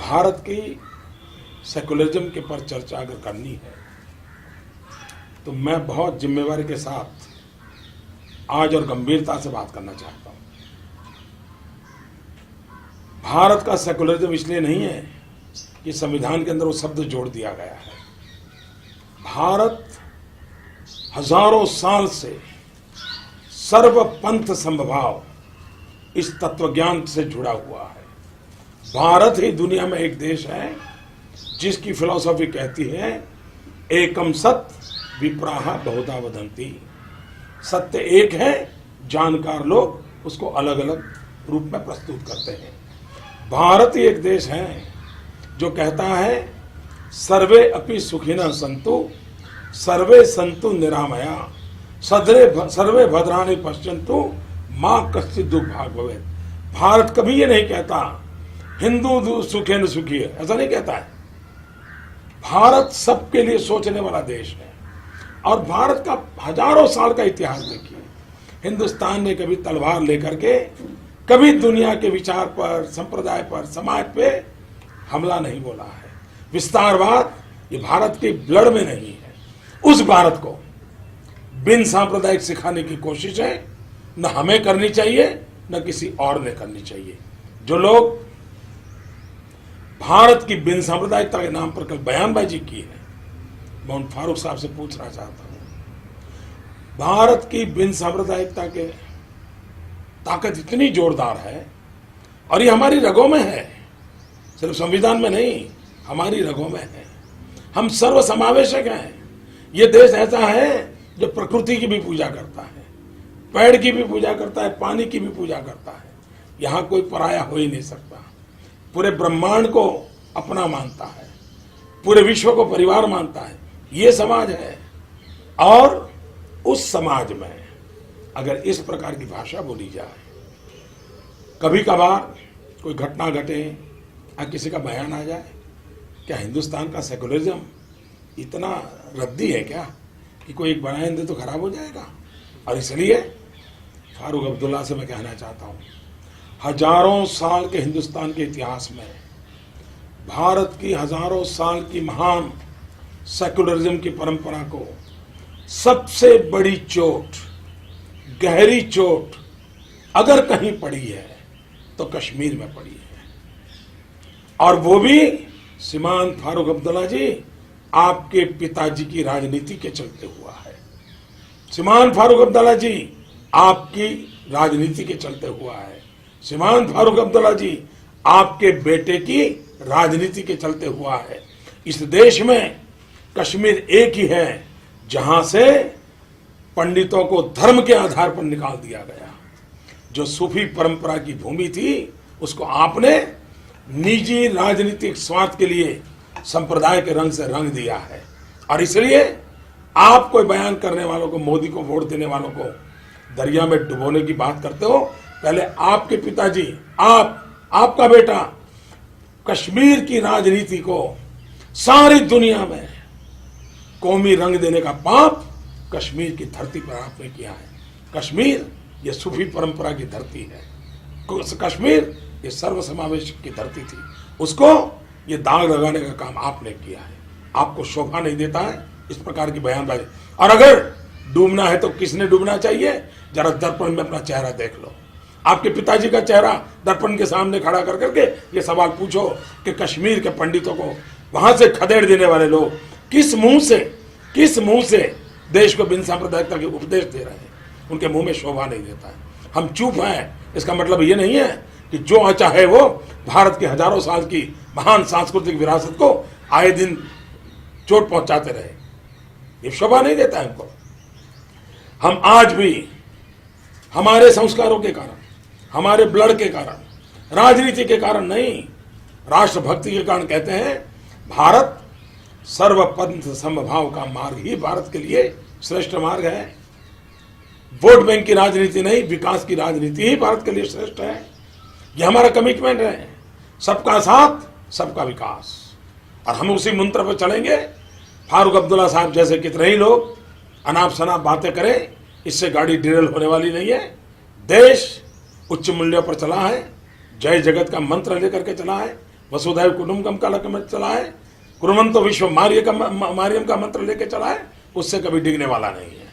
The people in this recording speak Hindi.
भारत की सेकुलरिज्म के पर चर्चा अगर करनी है तो मैं बहुत जिम्मेवारी के साथ आज और गंभीरता से बात करना चाहता हूं। भारत का सेकुलरिज्म इसलिए नहीं है कि संविधान के अंदर वो शब्द जोड़ दिया गया है। भारत हजारों साल से सर्वपंथ समभाव इस तत्वज्ञान से जुड़ा हुआ है। भारत ही दुनिया में एक देश है जिसकी फिलॉसफी कहती है एकम सत विप्राह बहुधा वदंती। सत्य एक है, जानकार लोग उसको अलग अलग रूप में प्रस्तुत करते हैं। भारत ही एक देश है जो कहता है सर्वे अपि सुखिनः सन्तु सर्वे सन्तु निरामया सर्वे भद्राणि पश्यन्तु मां कश्चित् दुर्भाग् भवेत्। भारत कभी ये नहीं कहता हिंदू सुखेन सुखी है, ऐसा नहीं कहता है। भारत सबके लिए सोचने वाला देश है और भारत का हजारों साल का इतिहास देखिए। हिंदुस्तान ने कभी तलवार लेकर के कभी दुनिया के विचार पर, संप्रदाय पर, समाज पे हमला नहीं बोला है। विस्तारवाद ये भारत के ब्लड में नहीं है। उस भारत को बिन सांप्रदायिक सिखाने की कोशिश है न हमें करनी चाहिए न किसी और ने करनी चाहिए। जो लोग भारत की बिन सांप्रदायिकता के नाम पर कल बयानबाजी की है, मैं उन फारूक साहब से पूछना चाहता हूं, भारत की बिन सांप्रदायिकता के ताकत इतनी जोरदार है और ये हमारी रगों में है, सिर्फ संविधान में नहीं, हमारी रगों में है। हम सर्वसमावेशक हैं। ये देश ऐसा है जो प्रकृति की भी पूजा करता है, पेड़ की भी पूजा करता है, पानी की भी पूजा करता है। यहां कोई पराया हो ही नहीं सकता। पूरे ब्रह्मांड को अपना मानता है, पूरे विश्व को परिवार मानता है। ये समाज है और उस समाज में अगर इस प्रकार की भाषा बोली जाए, कभी कभार कोई घटना घटे या किसी का बयान आ जाए, क्या हिंदुस्तान का सेकुलरिज्म इतना रद्दी है क्या कि कोई एक बयान दे तो खराब हो जाएगा? और इसलिए फारूक अब्दुल्ला से मैं कहना चाहता हूं, हजारों साल के हिंदुस्तान के इतिहास में भारत की हजारों साल की महान सेकुलरिज्म की परंपरा को सबसे बड़ी चोट, गहरी चोट अगर कहीं पड़ी है तो कश्मीर में पड़ी है। और वो भी श्रीमान फारूक अब्दुल्ला जी आपके पिताजी की राजनीति के चलते हुआ है। श्रीमान फारूक अब्दुल्ला जी आपकी राजनीति के चलते हुआ है। श्रीमान फारूक अब्दुल्ला जी आपके बेटे की राजनीति के चलते हुआ है। इस देश में कश्मीर एक ही है जहां से पंडितों को धर्म के आधार पर निकाल दिया गया। जो सूफी परंपरा की भूमि थी उसको आपने निजी राजनीतिक स्वार्थ के लिए संप्रदाय के रंग से रंग दिया है। और इसलिए आप कोई बयान करने वालों को, मोदी को वोट देने वालों को दरिया में डुबोने की बात करते हो, पहले आपके पिताजी, आपका बेटा कश्मीर की राजनीति को सारी दुनिया में कौमी रंग देने का पाप कश्मीर की धरती पर आपने किया है। कश्मीर ये सूफी परंपरा की धरती है। कश्मीर ये सर्वसमावेश की धरती थी, उसको ये दाग लगाने का काम आपने किया है। आपको शोभा नहीं देता है इस प्रकार की बयानबाजी। और अगर डूबना है तो किसने डूबना चाहिए? जरा दर्पण में अपना चेहरा देख लो। आपके पिताजी का चेहरा दर्पण के सामने खड़ा कर करके ये सवाल पूछो कि कश्मीर के पंडितों को वहां से खदेड़ देने वाले लोग किस मुंह से देश को बिन सांप्रदायिकता के उपदेश दे रहे हैं? उनके मुंह में शोभा नहीं देता है। हम चुप हैं, इसका मतलब ये नहीं है कि जो चाहे वो भारत की हजारों साल की महान सांस्कृतिक विरासत को आए दिन चोट पहुंचाते रहे। ये शोभा नहीं देता है हमको। हम आज भी हमारे संस्कारों के कारण, हमारे ब्लड के कारण, राजनीति के कारण नहीं, राष्ट्रभक्ति के कारण कहते हैं भारत सर्वपंथ समभाव का मार्ग ही भारत के लिए श्रेष्ठ मार्ग है। वोट बैंक की राजनीति नहीं, विकास की राजनीति ही भारत के लिए श्रेष्ठ है। यह हमारा कमिटमेंट है, सबका साथ सबका विकास। और हम उसी मंत्र पर चलेंगे। फारूक अब्दुल्ला साहब जैसे कितने ही लोग अनाप शनाप बातें करें, इससे गाड़ी डिरेल होने वाली नहीं है। देश उच्च मूल्यों पर चला है, जय जगत का मंत्र लेकर के चला है। वसुधैव कुटुंबकम का लक्ष्य चलाए, कुर्वन्तो विश्व मारियम का मंत्र लेके चलाए, उससे कभी डिगने वाला नहीं है।